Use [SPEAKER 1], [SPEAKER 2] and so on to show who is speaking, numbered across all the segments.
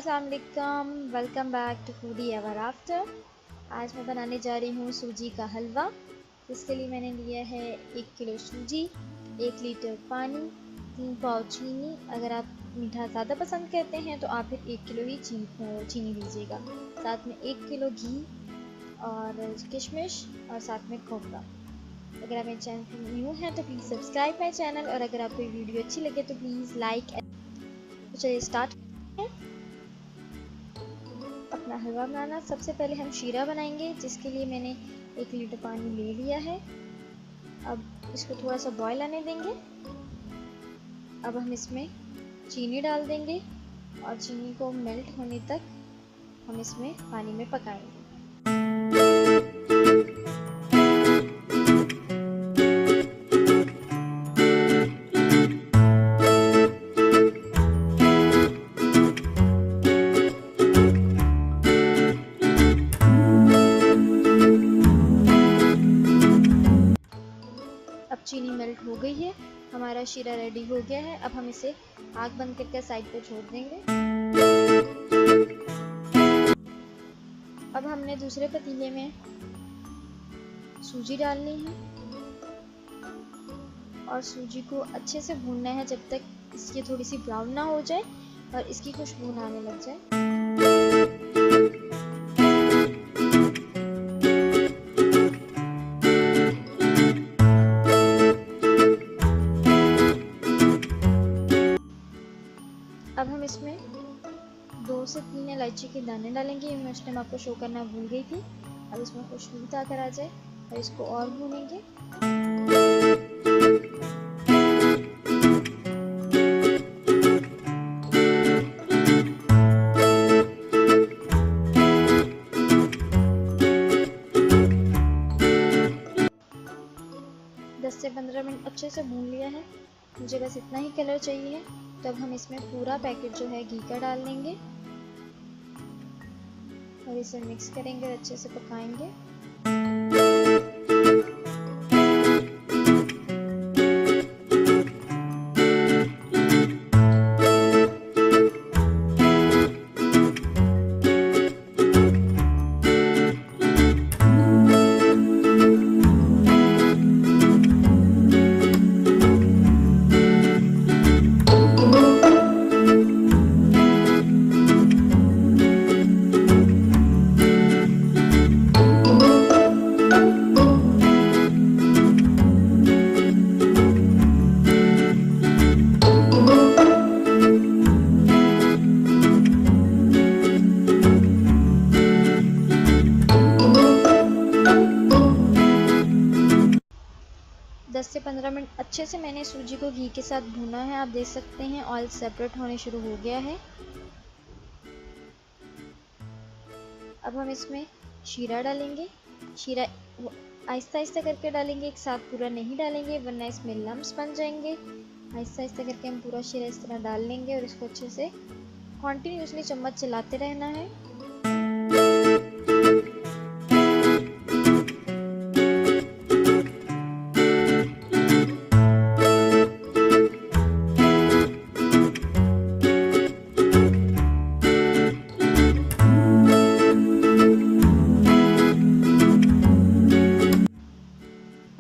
[SPEAKER 1] अस्सलाम वालेकुम, welcome back to foodie एवरआफ्टर। आज मैं बनाने जा रही हूँ सूजी का हलवा। इसके लिए मैंने लिया है 1 किलो सूजी, 1 लीटर पानी, 3 पाव चीनी। अगर आप मीठा ज़्यादा पसंद करते हैं तो आप फिर 1 किलो ही चीनी लीजिएगा। साथ में 1 किलो घी और किशमिश और साथ में खोपरा। अगर आप मेरे चैनल पर न्यू हैं तो प्लीज़ सब्सक्राइब माई चैनल, और अगर आपको वीडियो अच्छी लगे तो प्लीज़ लाइक। तो चलिए स्टार्ट करते हैं अपना हलवा बनाना। सबसे पहले हम शीरा बनाएंगे, जिसके लिए मैंने 1 लीटर पानी ले लिया है। अब इसको थोड़ा सा बॉयल आने देंगे। अब हम इसमें चीनी डाल देंगे और चीनी को मेल्ट होने तक हम इसमें पानी में पकाएंगे। अब चीनी मेल्ट हो गई है, हमारा शीरा रेडी हो गया है। अब हम इसे आग बंद करके साइड पर छोड़ देंगे। अब हमने दूसरे पतीले में सूजी डालनी है और सूजी को अच्छे से भूनना है जब तक इसकी थोड़ी सी ब्राउन ना हो जाए और इसकी खुशबू आने लग जाए। अब हम इसमें 2 से 3 इलायची के दाने डालेंगे। मैं उस टाइम आपको शो करना भूल गई थी। अब इसमें खुशबू आकर आ जाए और इसको और भूनेंगे। से 15 मिनट अच्छे से भून लिया है, मुझे बस इतना ही कलर चाहिए। तो अब हम इसमें पूरा पैकेट जो है घी का डाल देंगे और इसे मिक्स करेंगे और अच्छे से पकाएंगे। से 15 मिनट अच्छे से मैंने सूजी को घी के साथ भूना है। आप देख सकते हैं ऑयल सेपरेट होने शुरू हो गया है। अब हम इसमें शीरा डालेंगे। शीरा आहिस्ता आहिस्ता करके डालेंगे, एक साथ पूरा नहीं डालेंगे वरना इसमें लम्स बन जाएंगे। आहिस्ता आहिस्ता करके हम पूरा शीरा इस तरह डाल लेंगे और इसको अच्छे से कॉन्टिन्यूसली चम्मच चलाते रहना है।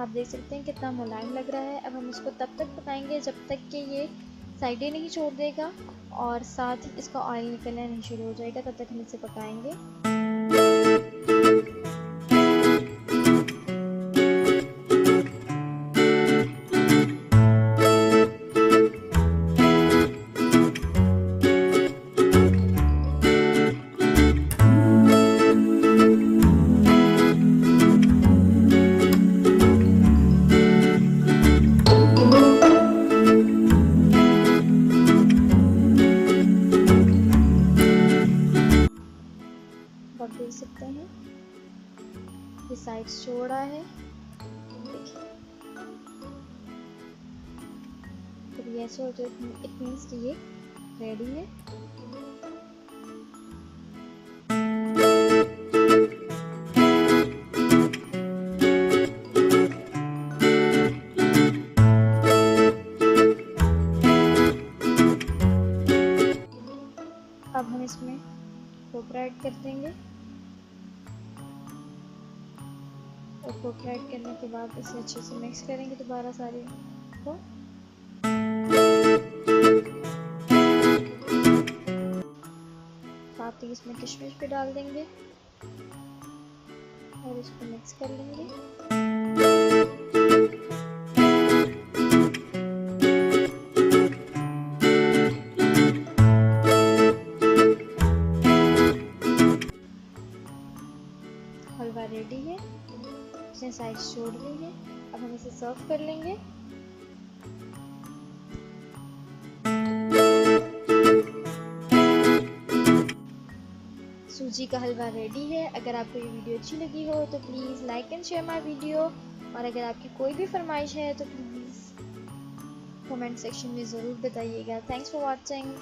[SPEAKER 1] आप देख सकते हैं कितना मुलायम लग रहा है। अब हम इसको तब तक पकाएंगे जब तक कि ये साइडें नहीं छोड़ देगा और साथ ही इसका ऑयल निकलना नहीं शुरू हो जाएगा। तब तक हम इसे पकाएंगे। आप देख सकते हैं ये साइड्स छोड़ा है, देखिए। तो ये ऐसे हो तो इट मीन्स ये रेडी है। अब हम इसमें खोपरा ऐड कर देंगे और खोपरा ऐड करने के बाद इसे अच्छे से मिक्स करेंगे दोबारा सारे को। साथ ही इसमें किशमिश भी डाल देंगे और इसको मिक्स कर लेंगे। हलवा रेडी है, इसने साइड छोड़ ली है। अब हम इसे सर्व कर लेंगे। सूजी का हलवा रेडी है। अगर आपको ये वीडियो अच्छी लगी हो तो please like and share my video, और अगर आपकी कोई भी फरमाइश है तो प्लीज़ कमेंट सेक्शन में ज़रूर बताइएगा। Thanks for watching.